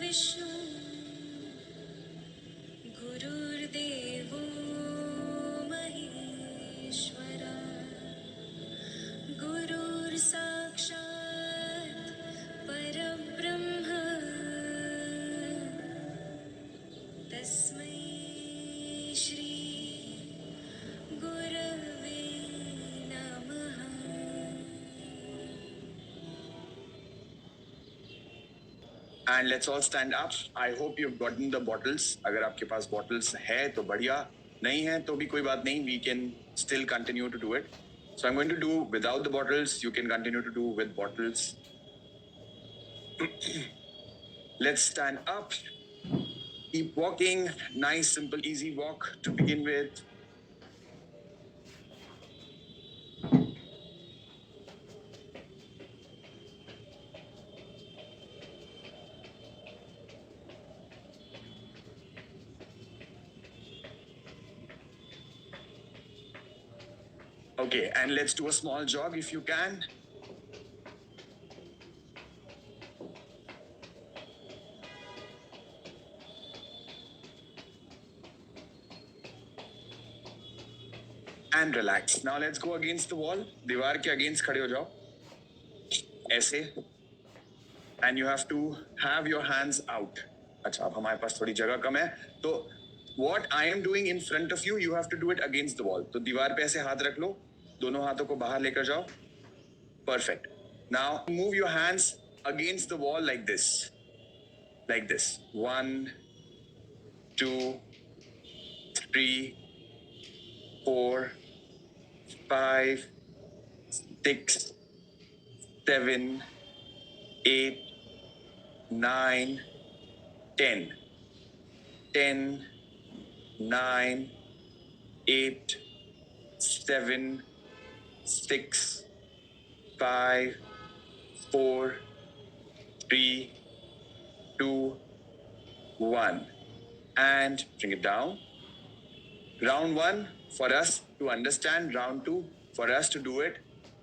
विष्णु गुरुर्देवो महेश्वरा गुरुर्साक्षात् परब्रह्म तस्मै श्री गुरवे नमः. And let's all stand up. I hope you've gotten the bottles. अगर आपके पास bottles है तो बढ़िया, नहीं है तो भी कोई बात नहीं. We can still continue to do it. So I'm going to do without the bottles. You can continue to do with bottles. Let's stand up. Keep walking. Nice, simple, easy walk to begin with. Okay, and let's do a small jog if you can. And relax. Now let's go against the wall. दीवार के against खड़े हो जाओ. ऐसे. And you have to have your hands out. अच्छा, अब हमारे पास थोड़ी जगह कम है. तो what I am doing in front of you, you have to do it against the wall. तो दीवार पे ऐसे हाथ रख लो. दोनों हाथों को बाहर लेकर जाओ. Perfect. Now move your hands against the wall like this. Like this. 1, 2, 3, 4, 5, 6, 7, 8, 9, 10. 10, 9, 8, 7, 6, 5, 4, 3, 2, 1. And bring it down. Round 1 for us to understand. Round 2 for us to do it.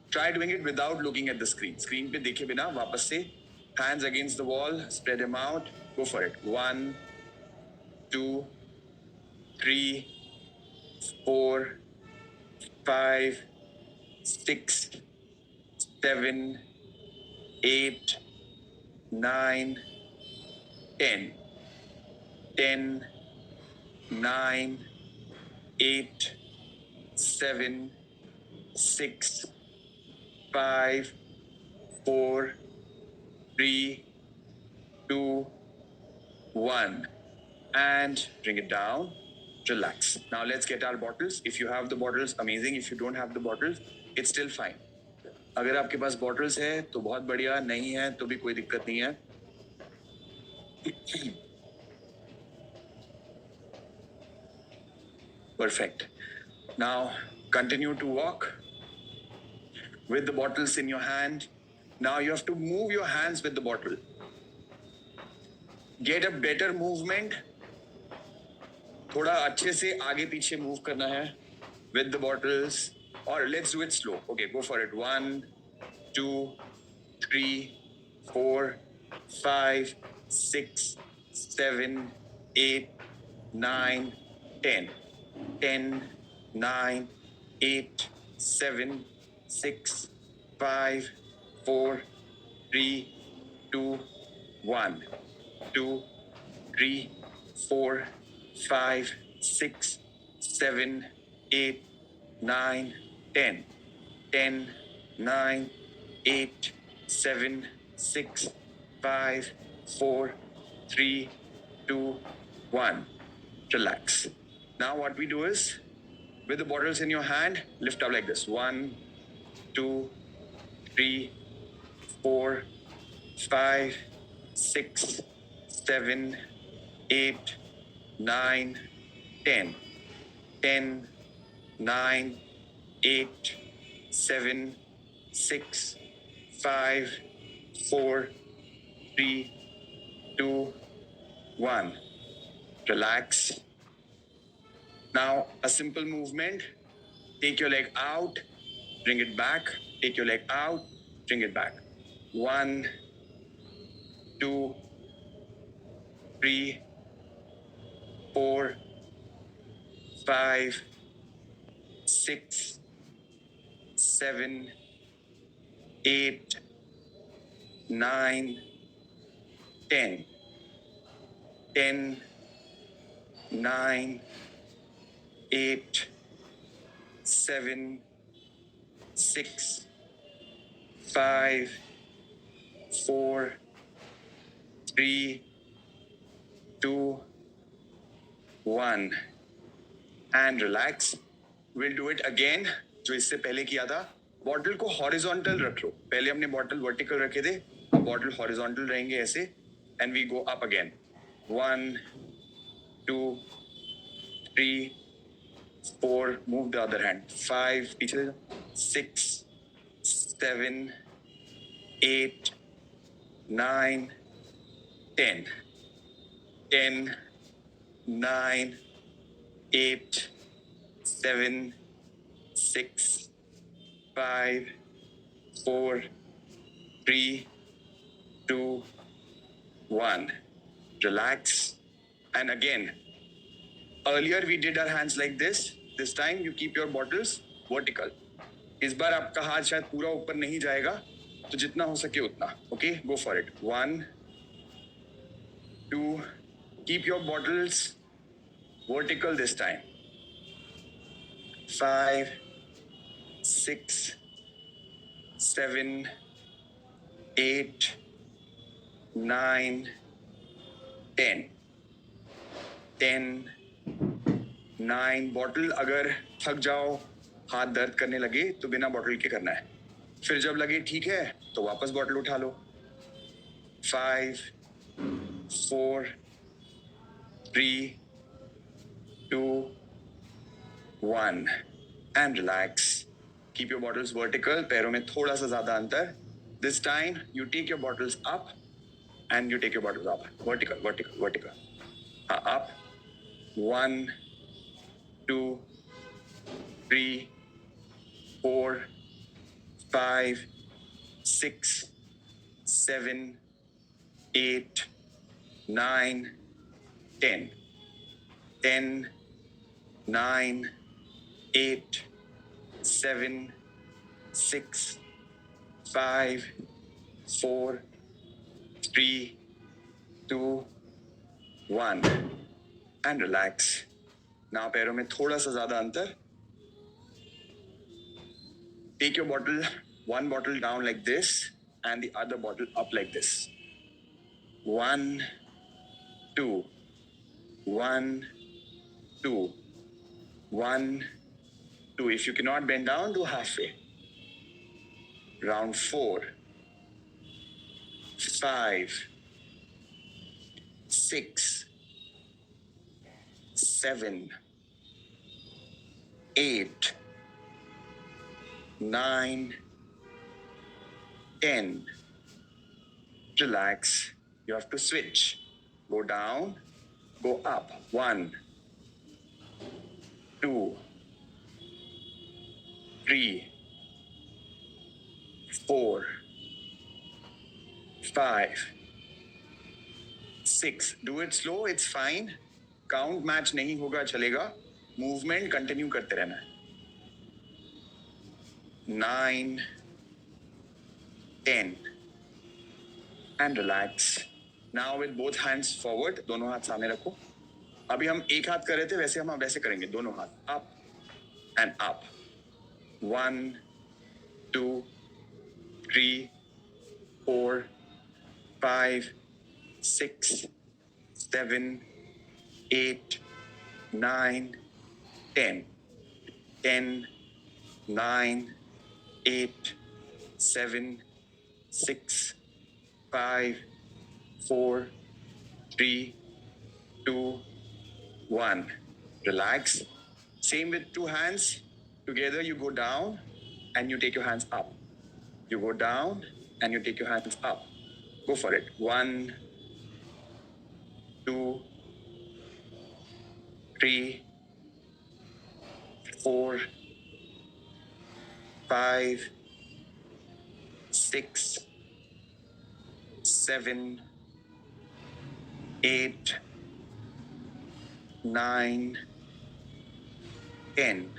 Try doing it without looking at the screen. Screen पे देखे बिना वापस से hands against the wall, spread them out. Go for it. 1, 2, 3, 4, 5, 6, 7, 8, 9, 10. 10, 9, 8, 7, 6, 5, 4, 3, 2, 1. And bring it down. Relax. Now let's get our bottles. If you have the bottles, amazing. If you don't have the bottles, it's still fine. अगर आपके पास bottles है तो बहुत बढ़िया, नहीं है तो भी कोई दिक्कत नहीं है. Perfect. Now continue to walk with the bottles in your hand. Now you have to move your hands with the bottle. Get a better movement. थोड़ा अच्छे से आगे पीछे move करना है with the bottles. Or let's do it slow. Okay, go for it. 1, 2, 3, 4, 5, 6, 7, 8, 9, 10. 10, 9, 8, 7, 6, 5, 4, 3, 2, 1. 2, 3, 4, 5, 6, 7, 8, 9, 10. 10, 9, 8, 7, 6, 5, 4, 3, 2, 1. Relax. Now what we do is, with the bottles in your hand, lift up like this. 1, 2, 3, 4, 5, 6, 7, 8, 9, 10. 10, 9, 8, 7, 6, 5, 4, 3, 2, 1. Relax. Now, a simple movement. Take your leg out, bring it back. Take your leg out, bring it back. 1, 2, 3, 4, 5, 6, 7, 8, 9, 10. 10, 9, 8, 7, 6, 5, 4, 3, 2, 1. And relax. We'll do it again. जो इससे पहले किया था. Bottle को horizontal रख लो. पहले हमने bottle vertical रखे थे. अब बॉटल हॉरिजॉन्टल रहेंगे ऐसे. And we go up again. 1, 2, 3, 4. Move the other hand. 5. पीछे ले जाओ. 6, 7, 8, 9, 10. 10, 9, 8, 7, 6, 5, 4, 3, 2, 1. Relax. And again, earlier we did our hands like this. This time you keep your bottles vertical. इस बार आपका हाथ शायद पूरा ऊपर नहीं जाएगा, तो जितना हो सके उतना. Okay, go for it. 1, 2. Keep your bottles vertical this time. 5, 6, 7, 8, 9, 10. 10, 9. Bottle अगर थक जाओ, हाथ दर्द करने लगे तो बिना बॉटल के करना है. फिर जब लगे ठीक है तो वापस बॉटल उठा लो. 5, 4, 3, 2, 1. And relax. Keep your bottles vertical. पैरों में थोड़ा सा ज्यादा अंतर. This time you take your bottles up and you take your bottles up. Vertical, vertical, vertical. Up. 1, 2, 3, 4, 5, 6, 7, 8, 9, 10. 10, 9, 8, 7, 6, 5, 4, 3, 2, 1. And relax. Now पैरों में थोड़ा सा ज्यादा अंतर. Take your bottle, one bottle down like this and the other bottle up like this. 1, 2, 1, 2, 1, 2. If you cannot bend down, do halfway. Round 4, 5, 6, 7, 8, 9, 10. Relax. You have to switch. Go down, go up. 1, 2, 3, 4, 5, 6. Do it slow, it's fine. Count match नहीं होगा चलेगा. Movement continue करते रहना है. 9, 10. And relax. Now with both hands forward. दोनों हाथ सामने रखो. अभी हम एक हाथ कर रहे थे, वैसे हम वैसे करेंगे. दोनों हाथ up and up. 1, 2, 3, 4, 5, 6, 7, 8, 9, 10. 10, 9, 8, 7, 6, 5, 4, 3, 2, 1. Relax. Same with two hands. Together you go down and you take your hands up. You go down and you take your hands up. Go for it. 1, 2, 3, 4, 5, 6, 7, 8, 9, 10.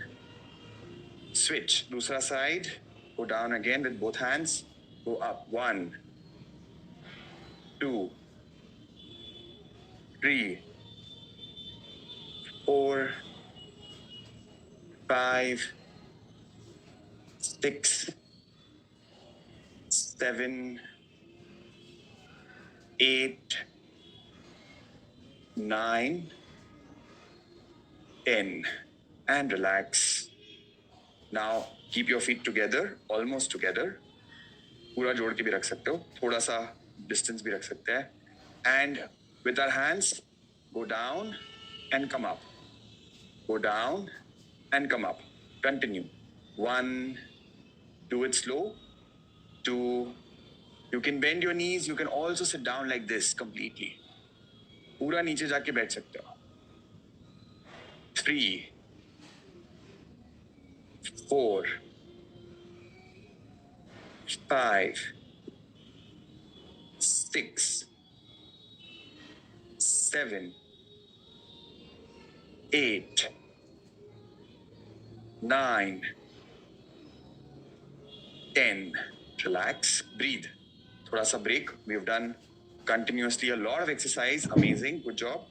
Switch. Dusra side. Go down again with both hands. Go up. 1, 2, 3, 4, 5, 6, 7, 8, 9, 10. And relax. Now keep your feet together, almost together. पूरा जोड़ के भी रख सकते हो, थोड़ा सा distance भी रख सकते हैं. And with our hands, go down and come up. Go down and come up. Continue. 1, do it slow. 2, you can bend your knees. You can also sit down like this completely. पूरा नीचे जाके बैठ सकते हो. 3, 4, 5, 6, 7, 8, 9, 10. Relax, breathe. Thoda sa break. We've done continuously a lot of exercise. Amazing, good job.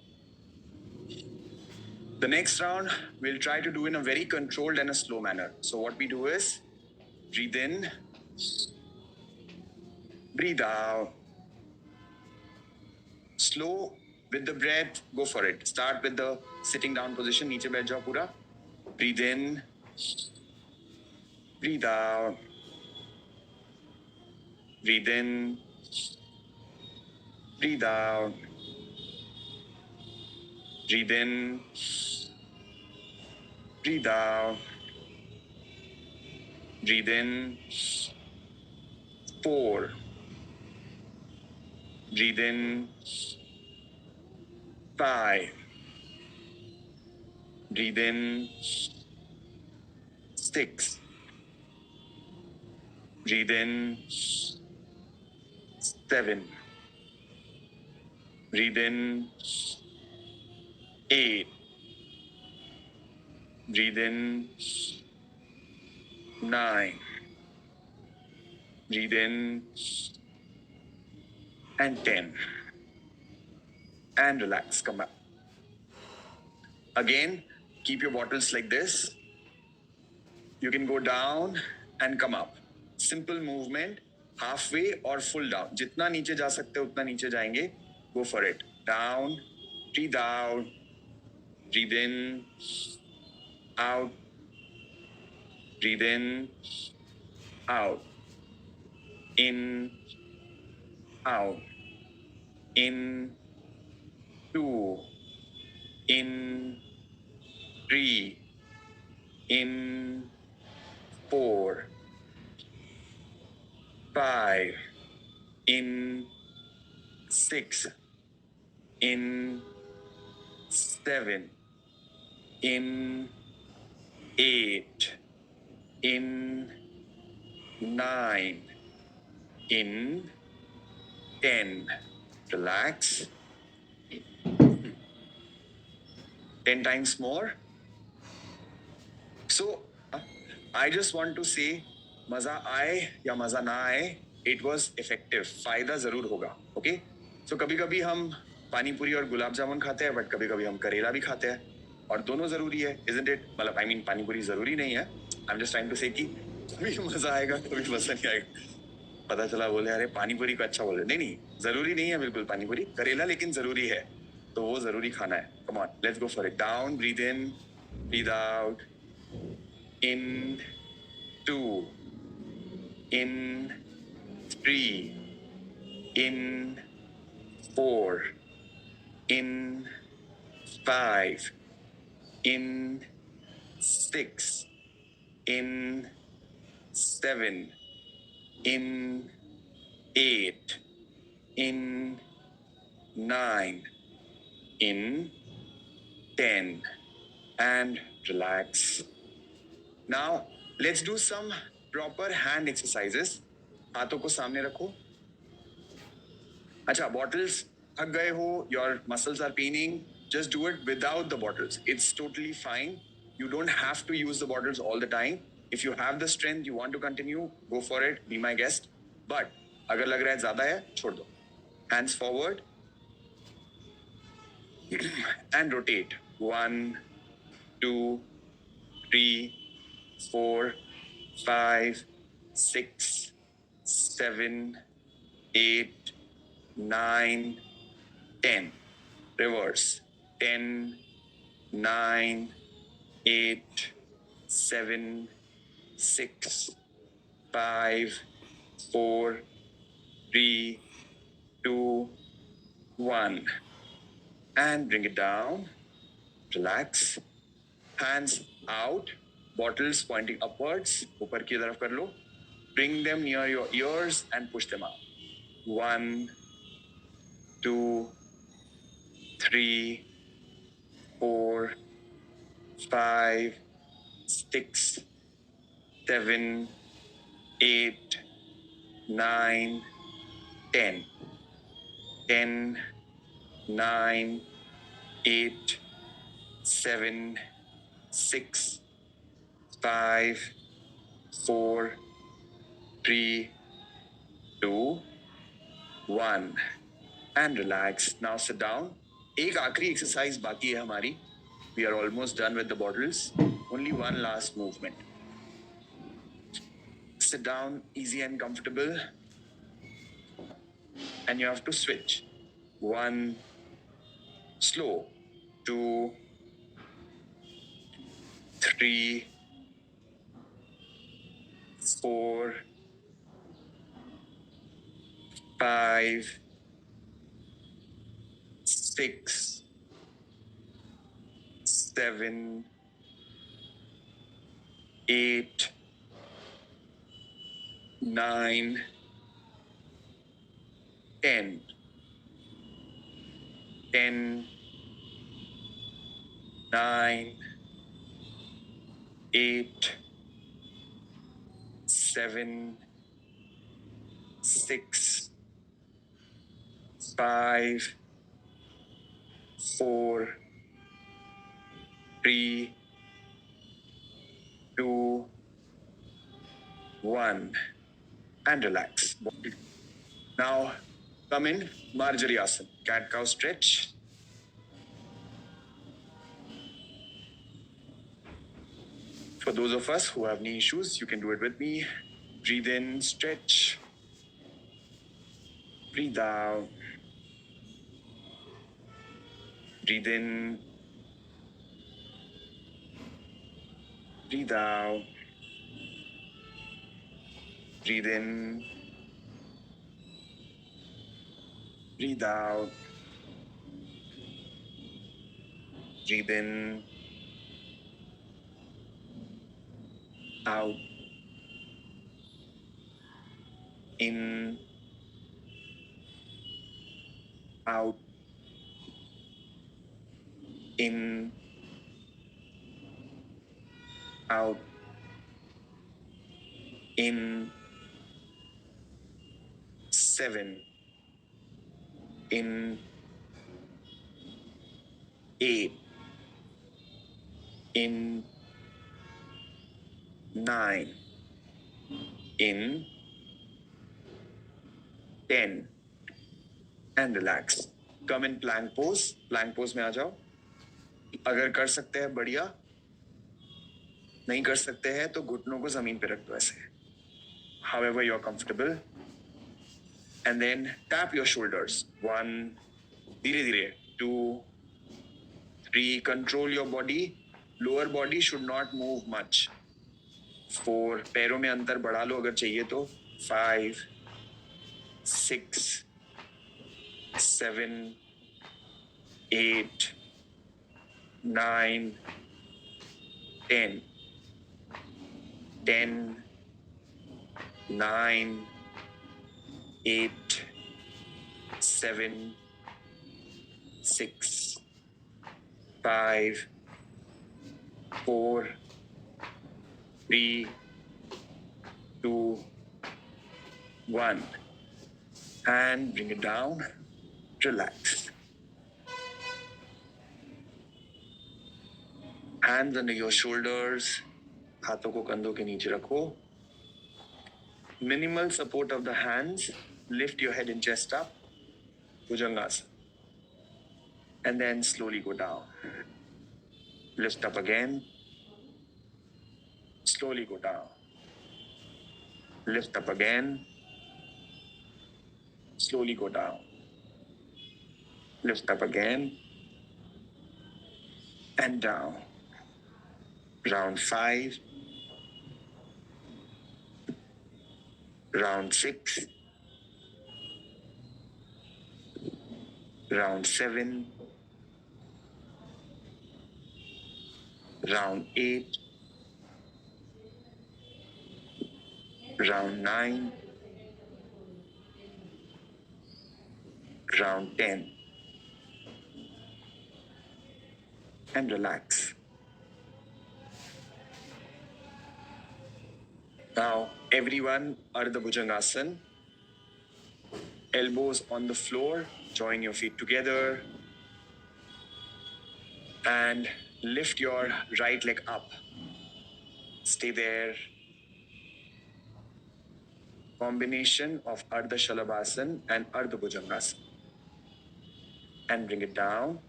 The next round, we'll try to do in a very controlled and a slow manner. So what we do is, breathe in, breathe out. Slow with the breath, go for it. Start with the sitting down position, niche baith jao pura. Breathe in, breathe out. Breathe in, breathe out. Breathe in, breathe out. Breathe in. 4. Breathe in. 5. Breathe in. 6. Breathe in. 7. Breathe in. 8. Breathe in. 9. Breathe in. And 10. And relax. Come back. Again, keep your bottles like this. You can go down and come up. Simple movement, halfway or full down. जितना नीचे जा सकते हो उतना नीचे जाएंगे. Go for it. Down, breathe out, breathe in, out, breathe in, out, in, out, in, 2, in, 3, in, 4, 5, in, 6, in, 7, in, 8, in, 9, in, 10. Relax. 10 times more. So, I just want to say, मजा आए या मजा ना आए, it was effective. फायदा जरूर होगा. Okay? So कभी कभी हम पानी पूरी और गुलाब जामुन खाते हैं, बट कभी कभी हम करेला भी खाते हैं, और दोनों जरूरी है, isn't it? मतलब I mean पानी पूरी जरूरी नहीं है. I'm just trying to say कि कभी मजा आएगा, कभी मजा नहीं आएगा. पता चला बोले अरे पानी पूरी को अच्छा बोले. नहीं नहीं, जरूरी नहीं है बिल्कुल पानी पूरी. करेला लेकिन जरूरी है, तो वो जरूरी खाना है. Come on, let's go for it. Down, breathe in, breathe out. In, 2, in, 3, in, 4, in, 5, in, 6, in, 7, in, 8, in, 9, in, 10, and relax. Now, let's do some proper hand exercises. हाथों को सामने रखो. अच्छा, bottles थक गए हो, your muscles are paining, just do it without the bottles. It's totally fine. You don't have to use the bottles all the time. If you have the strength, you want to continue, go for it, be my guest. But अगर लग रहा है ज़्यादा है, छोड़ दो. Hands forward and rotate. 1, 2, 3, 4, 5, 6, 7, 8, 9, 10. Reverse. 10, 9, 8, 7, 6, 5, 4, 3, 2, 1. And bring it down. Relax. Hands out. Bottles pointing upwards. ऊपर की तरफ कर लो. Bring them near your ears and push them out. 1, 2, 3, 4, 5, 6, 7, 8, 9, 10. 10, 9, 8, 7, 6, 5, 4, 3, 2, 1. And relax. Now sit down. एक आखिरी एक्सरसाइज बाकी है हमारी. We are almost done with the bottles. Only one last movement. Sit down, easy and comfortable. And you have to switch. 1, slow. 2, 3, 4, 5, 6, 7, 8, 9, 10. 10, 9, 8, 7, 6, 5, 4, 3, 2, 1. And relax. Now come in Marjari Asana, cat cow stretch. For those of us who have knee issues, you can do it with me. Breathe in, stretch. Breathe out. Breathe in. Breathe out. Breathe in. Breathe out. Breathe in. Out. In. Out. In. Out. In. 7. In. 8. In. 9. In. 10. And relax. Come in plank pose. Plank pose में आ जाओ. अगर कर सकते हैं बढ़िया, नहीं कर सकते हैं तो घुटनों को जमीन पे रख दो ऐसे. However you're comfortable. And then tap your shoulders. 1, धीरे धीरे. 2, 3, control your body. Lower body should not move much. 4, पैरों में अंतर बढ़ा लो अगर चाहिए तो. 5, 6, 7, 8, 9, 10. 10, 9, 8, 7, 6, 5, 4, 3, 2, 1. And bring it down. Relax. Hands under your shoulders. हाथों को कंधों के नीचे रखो. Minimal support of the hands. Lift your head and chest up. Bhujangasana. And then slowly go down. Lift up again. Slowly go down. Lift up again. Slowly go down. Lift up again. And down. Round 5. Round 6. Round 7. Round 8. Round 9. Round 10. And relax. Now, everyone, Ardha Bhujangasana. Elbows on the floor. Join your feet together. And lift your right leg up. Stay there. Combination of Ardha Shalabhasana and Ardha Bhujangasana. And bring it down.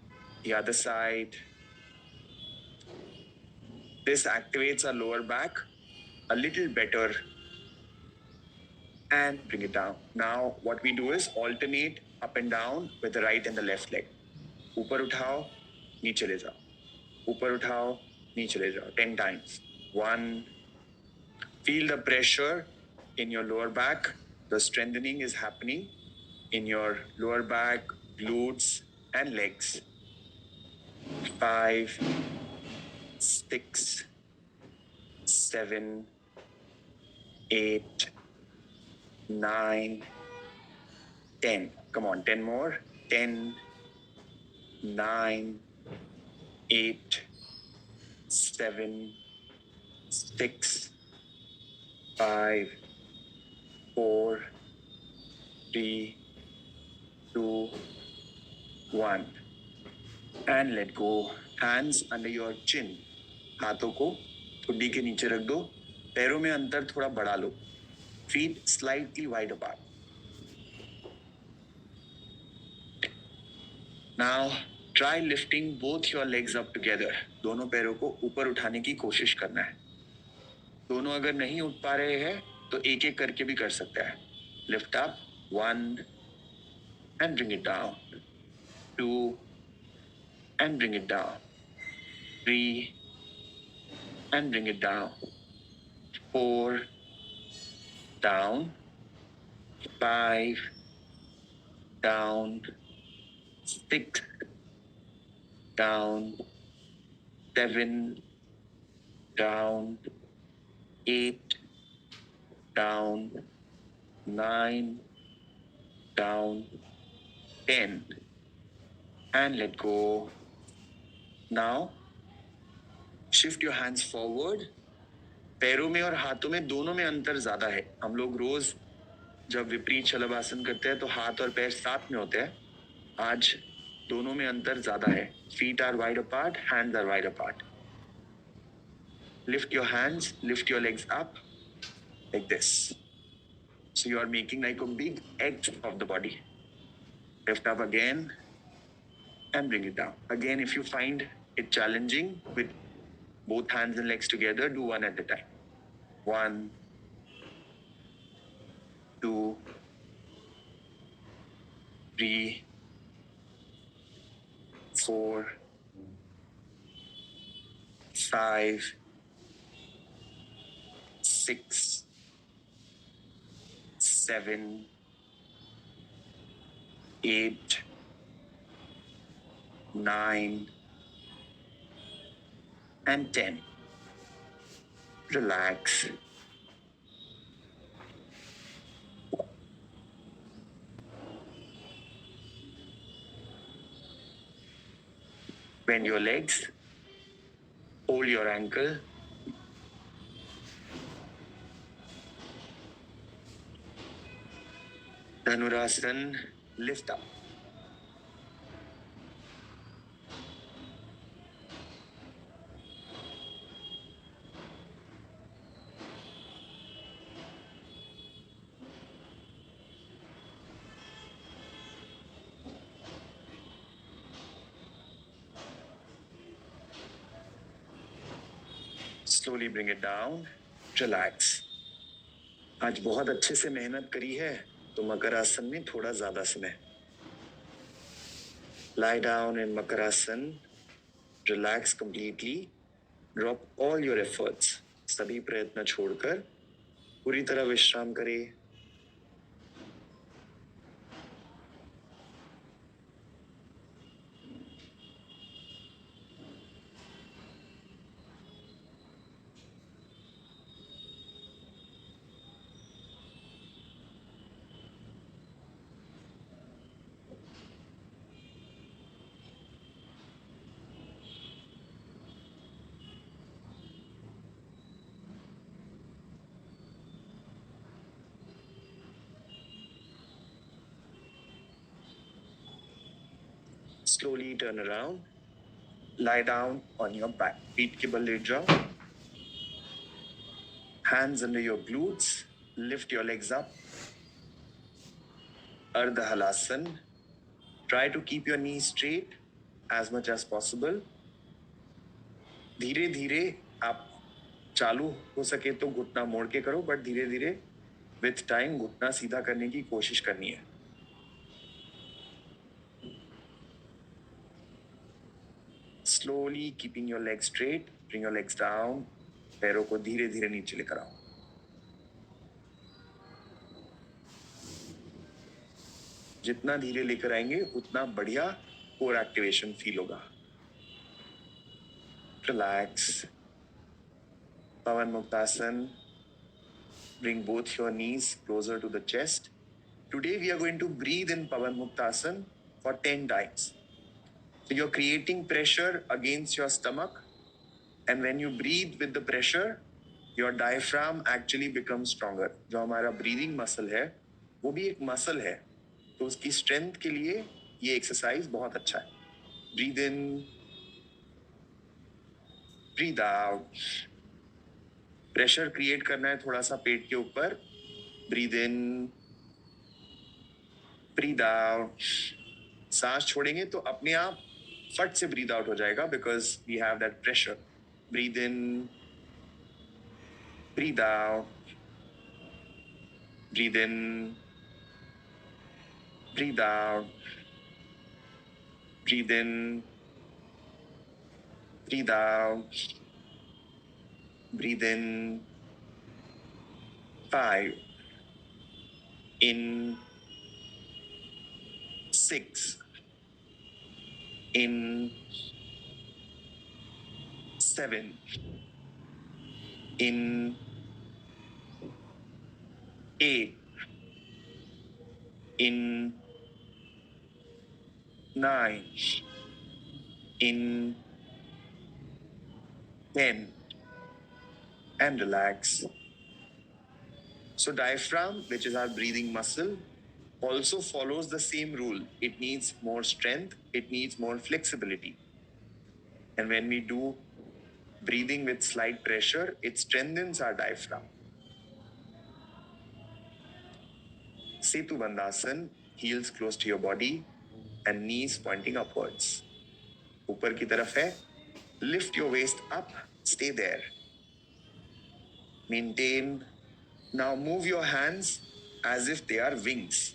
The other side. This activates our lower back a little better. And bring it down. Now, what we do is alternate up and down with the right and the left leg. ऊपर उठाओ, नीचे ले जाओ. ऊपर उठाओ, नीचे ले जाओ. 10 times. 1. Feel the pressure in your lower back. The strengthening is happening in your lower back, glutes, and legs. 5, 6, 7, 8, 9, 10. Come on, 10 more. 10, 9, 8, 7, 6, 5, 4, 3, 2, 1. And let go. Hands under your chin. हाथों को ठुड्डी के नीचे रख दो. पैरों में अंतर थोड़ा बढ़ा लो. Feet slightly wide apart. Now try lifting both your legs up together. दोनों पैरों को ऊपर उठाने की कोशिश करना है. दोनों अगर नहीं उठ पा रहे हैं तो एक एक करके भी कर सकता है. Lift up. 1 and bring it down. 2 and bring it down. 3 and bring it down. 4 down. 5 down. 6 down. 7 down. 8 down. 9 down. 10 and let go. Now shift your hands forward. पैरों में और हाथों में दोनों में अंतर ज्यादा है. हम लोग रोज जब विपरीत शलभासन करते हैं तो हाथ और पैर साथ में होते हैं. आज दोनों में अंतर ज्यादा है. Feet are wide apart, hands are wide apart. Lift your hands, lift your legs up like this. So you are making like a big X of the body. Lift up again and bring it down. Again, if you find it challenging with both hands and legs together, do one at a time. 1, 2, 3, 4, 5, 6, 7, 8, 9, and 10. Relax. Bend your legs. Hold your ankle. Dhanurasana, lift up. Slowly bring it down. Relax. आज बहुत अच्छे से मेहनत करी है तो मकर आसन में थोड़ा ज्यादा समय. Lie down in Makarasan. Relax completely. Drop all your efforts. सभी प्रयत्न छोड़कर पूरी तरह विश्राम करें. Slowly turn around. Lie down on your back. Feet के बल लेट जाओ. Hands under your glutes. Lift your legs up. Ardha Halasan. Try to keep your knees straight as much as possible. धीरे धीरे आप चालू हो सके तो घुटना मोड़ के करो, बट धीरे धीरे विथ टाइम घुटना सीधा करने की कोशिश करनी है. Slowly keeping your legs straight, bring your legs down. पैरों को धीरे धीरे नीचे लेकर आओ. जितना धीरे लेकर आएंगे उतना बढ़िया कोर एक्टिवेशन फील होगा. Relax. Pavan Muktasan. Bring both your knees closer to the chest. Today we are going to breathe in Pavan Muktasan for 10 times. So you're creating pressure against your stomach, and when you breathe with the pressure, your diaphragm actually becomes stronger. जो हमारा breathing muscle है, वो भी एक muscle है. तो उसकी strength के लिए ये exercise बहुत अच्छा है. Breathe in, breathe out. Pressure create करना है थोड़ा सा पेट के ऊपर. Breathe in, breathe out. सांस छोड़ेंगे तो अपने आप फट से breathe out हो जाएगा because we have that pressure. Breathe in, breathe out. Breathe in, breathe out. Breathe in, breathe out. Breathe in. 5. In. 6. In. 7. In. 8. In. 9. In. 10. And relax. So diaphragm, which is our breathing muscle, also follows the same rule. It needs more strength. It needs more flexibility. And when we do breathing with slight pressure, it strengthens our diaphragm. Setu Bandhasan, heels close to your body and knees pointing upwards. ऊपर की तरफ है. Lift your waist up. Stay there. Maintain. Now move your hands as if they are wings.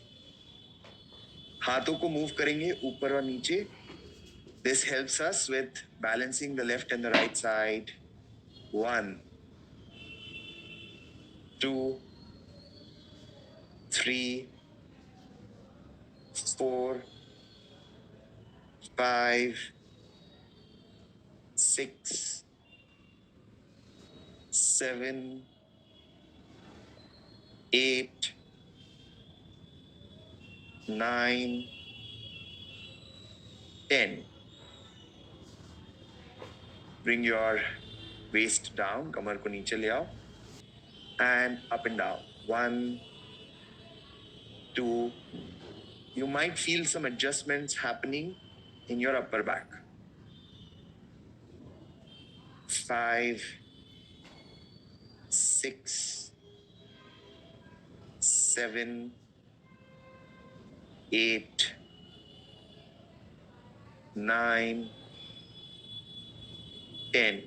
हाथों को move करेंगे ऊपर और नीचे. This helps us with balancing the left and the right side. 1, 2, 3, 4, 5, 6, 7, 8, 9, 10. Bring your waist down, कमर को नीचे ले आओ. And up and down. 1, 2. You might feel some adjustments happening in your upper back. 5, 6, 7, 8, 9, 10.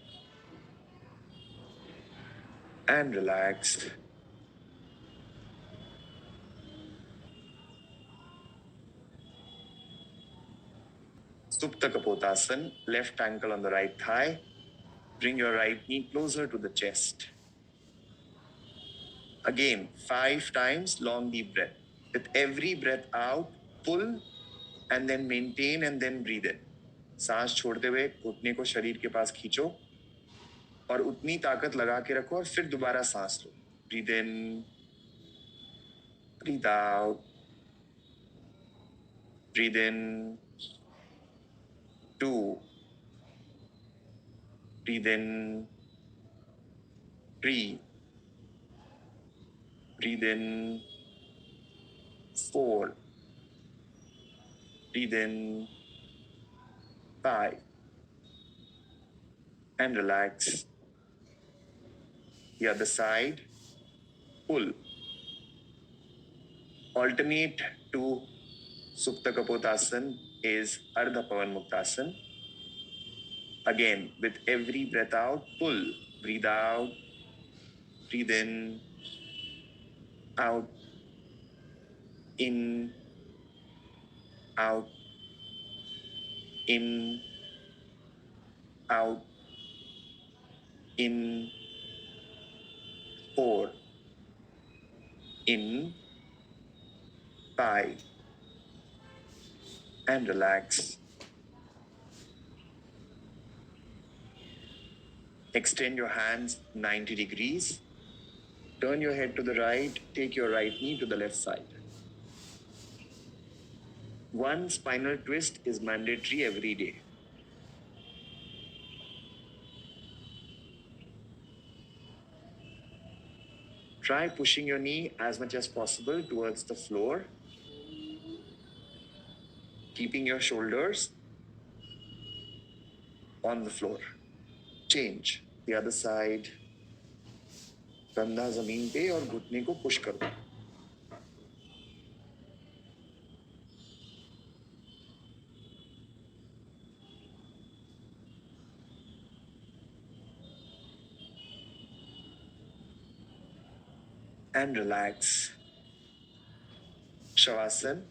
and relax. Supta Kapotasana, left ankle on the right thigh. Bring your right knee closer to the chest. Again, 5 times long deep breath. With every breath out, pull and then maintain and then breathe in. सांस छोड़ते हुए घुटने को शरीर के पास खींचो और उतनी ताकत लगा के रखो और फिर दोबारा सांस लो. Breathe in, breathe out. Breathe in. 2. Breathe in. 3. Breathe in. 4. Breathe in. 5. And relax. The other side. Pull. Alternate to Supta Kapotasana is Ardha Pavan Muktasana. Again, with every breath out, pull. Breathe out. Breathe in. Out. In. Out. In. Out. In. 4. In. 5. And relax. Extend your hands 90 degrees. Turn your head to the right. Take your right knee to the left side. One spinal twist is mandatory every day. Try pushing your knee as much as possible towards the floor, keeping your shoulders on the floor. Change. The other side. कंधा जमीन पे और घुटने को push करो. And relax. Shavasana.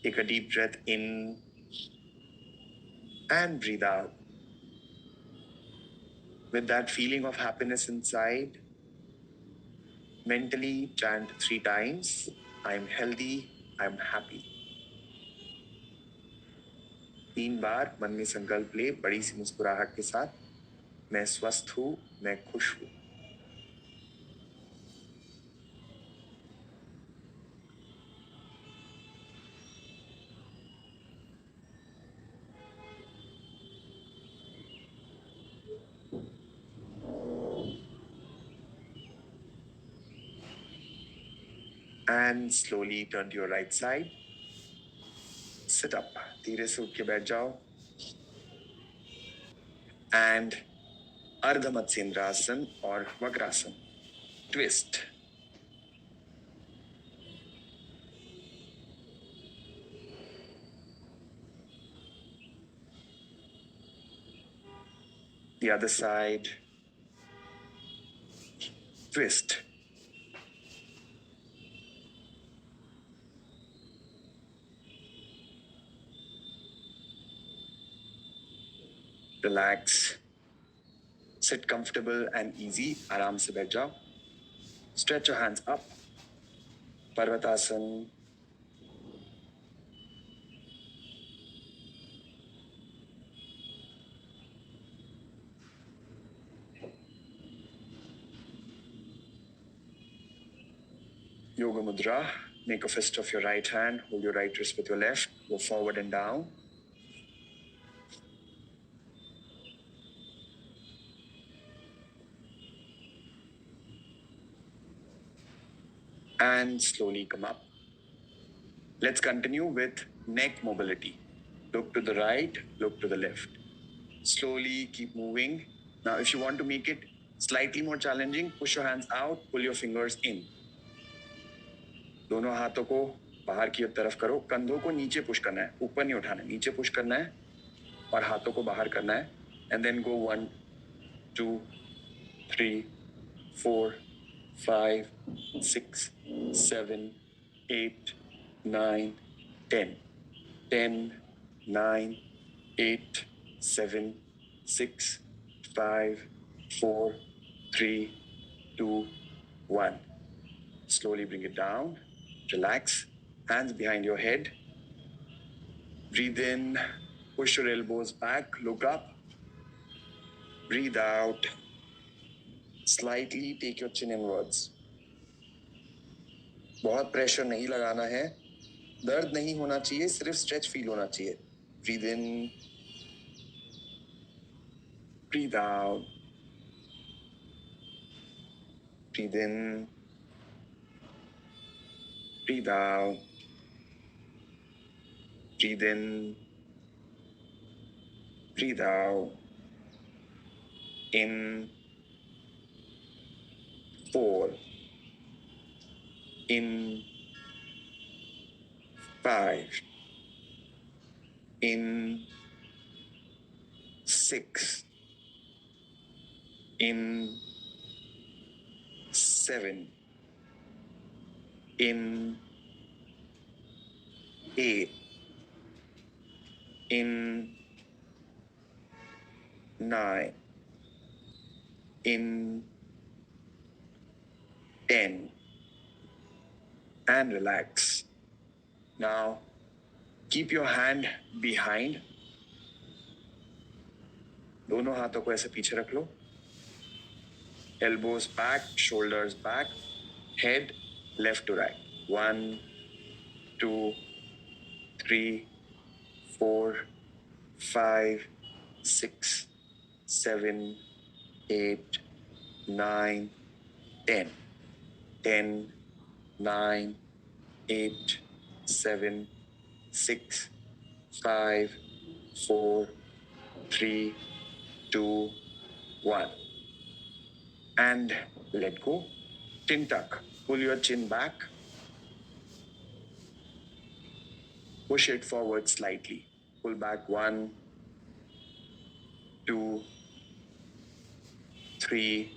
Take a deep breath in and breathe out. With that feeling of happiness inside, mentally chant 3 times, I am healthy, I am happy. 3 बार मन में संकल्प ले बड़ी सी मुस्कुराहट के साथ, मैं स्वस्थ हूँ, मैं खुश हूँ. And slowly turn to your right side. Sit up. धीरे से उठ के बैठ जाओ. And Ardha Matsyendrasana or Vakrasana. Twist. The other side. Twist. Relax. Sit comfortable and easy. आराम से बैठ जाओ. Stretch your hands up. Parvatasana. Yoga Mudra. Make a fist of your right hand. Hold your right wrist with your left. Go forward and down. And slowly come up. Let's continue with neck mobility. Look to the right, look to the left. Slowly keep moving. Now, if you want to make it slightly more challenging, push your hands out, pull your fingers in. दोनों हाथों को बाहर की तरफ करो. कंधों को नीचे पुश करना है, ऊपर नहीं उठाना है. नीचे पुश करना है और हाथों को बाहर करना है. And then go 1, 2, 3, 4, 5, 6, 7, 8, 9, 10. 10, 9, 8, 7, 6, 5, 4, 3, 2, 1. Slowly bring it down. Relax. Hands behind your head. Breathe in. Push your elbows back. Look up. Breathe out. Slightly take your chin inwards. बहुत प्रेशर नहीं लगाना है. दर्द नहीं होना चाहिए, सिर्फ स्ट्रेच फील होना चाहिए. Breathe in. Breathe out. Breathe in. Breathe out. Breathe in. Breathe out. In. 4. In. 5. In. 6. In. 7. In. 8. In. 9. In. 10. And relax. Now, keep your hand behind. दोनों हाथों को ऐसे पीछे रख लो. Elbows back, shoulders back, head left to right. 1, 2, 3, 4, 5, 6, 7, 8, 9, 10. 10, 9, 8, 7, 6, 5, 4, 3, 2, 1. And let go. Chin tuck. Pull your chin back. Push it forward slightly. Pull back 1, 2, 3,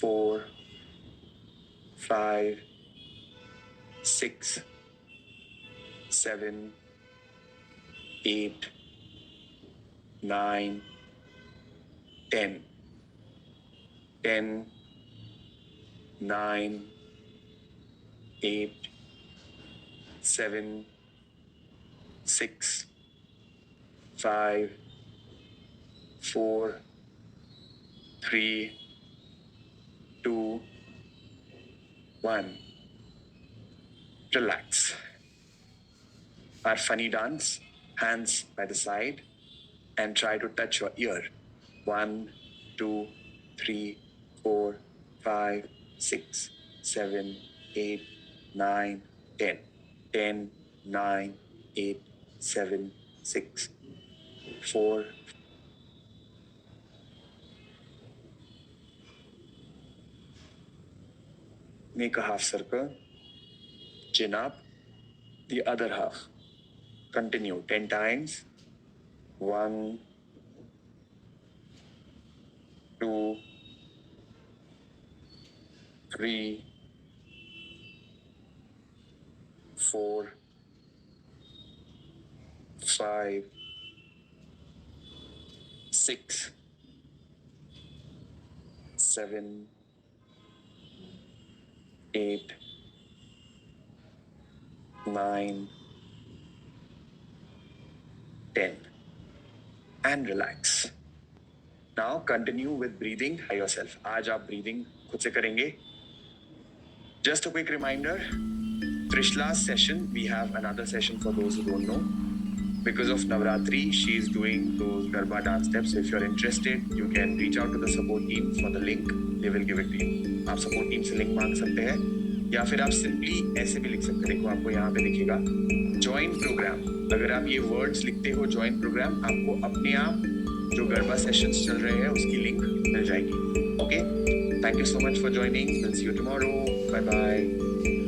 4, 5, 6, 7, 8, 9, 10. 10, 9, 8, 7, 6, 5, 4, 3, 2, 1. Relax. Our funny dance, hands by the side, and try to touch your ear. 1, 2, 3, 4, 5, 6, 7, 8, 9, 10. 10, 9, 8, 7, 6, 4. Make a half circle. Chin up. The other half. Continue 10 times. 1, 2, 3, 4, 5, 6, 7, 8, 9, 10. And relax. Now continue with breathing by yourself. आज आप breathing खुद से करेंगे. Just a quick reminder, Trishula's session, we have another session for those who don't know. Because of Navratri, she is doing those Garba dance steps. So if you're interested, you can reach out to the support team for the link. They will give it to you. आप support team से link मांग सकते हैं या फिर आप simply ऐसे भी लिख सकते हैं. देखो आपको यहाँ पे दिखेगा join program. अगर आप ये words लिखते हो join program, आपको अपने आप जो गरबा sessions चल रहे हैं उसकी link मिल जाएगी. Okay? Thank you so much for joining. We'll see you tomorrow. Bye bye.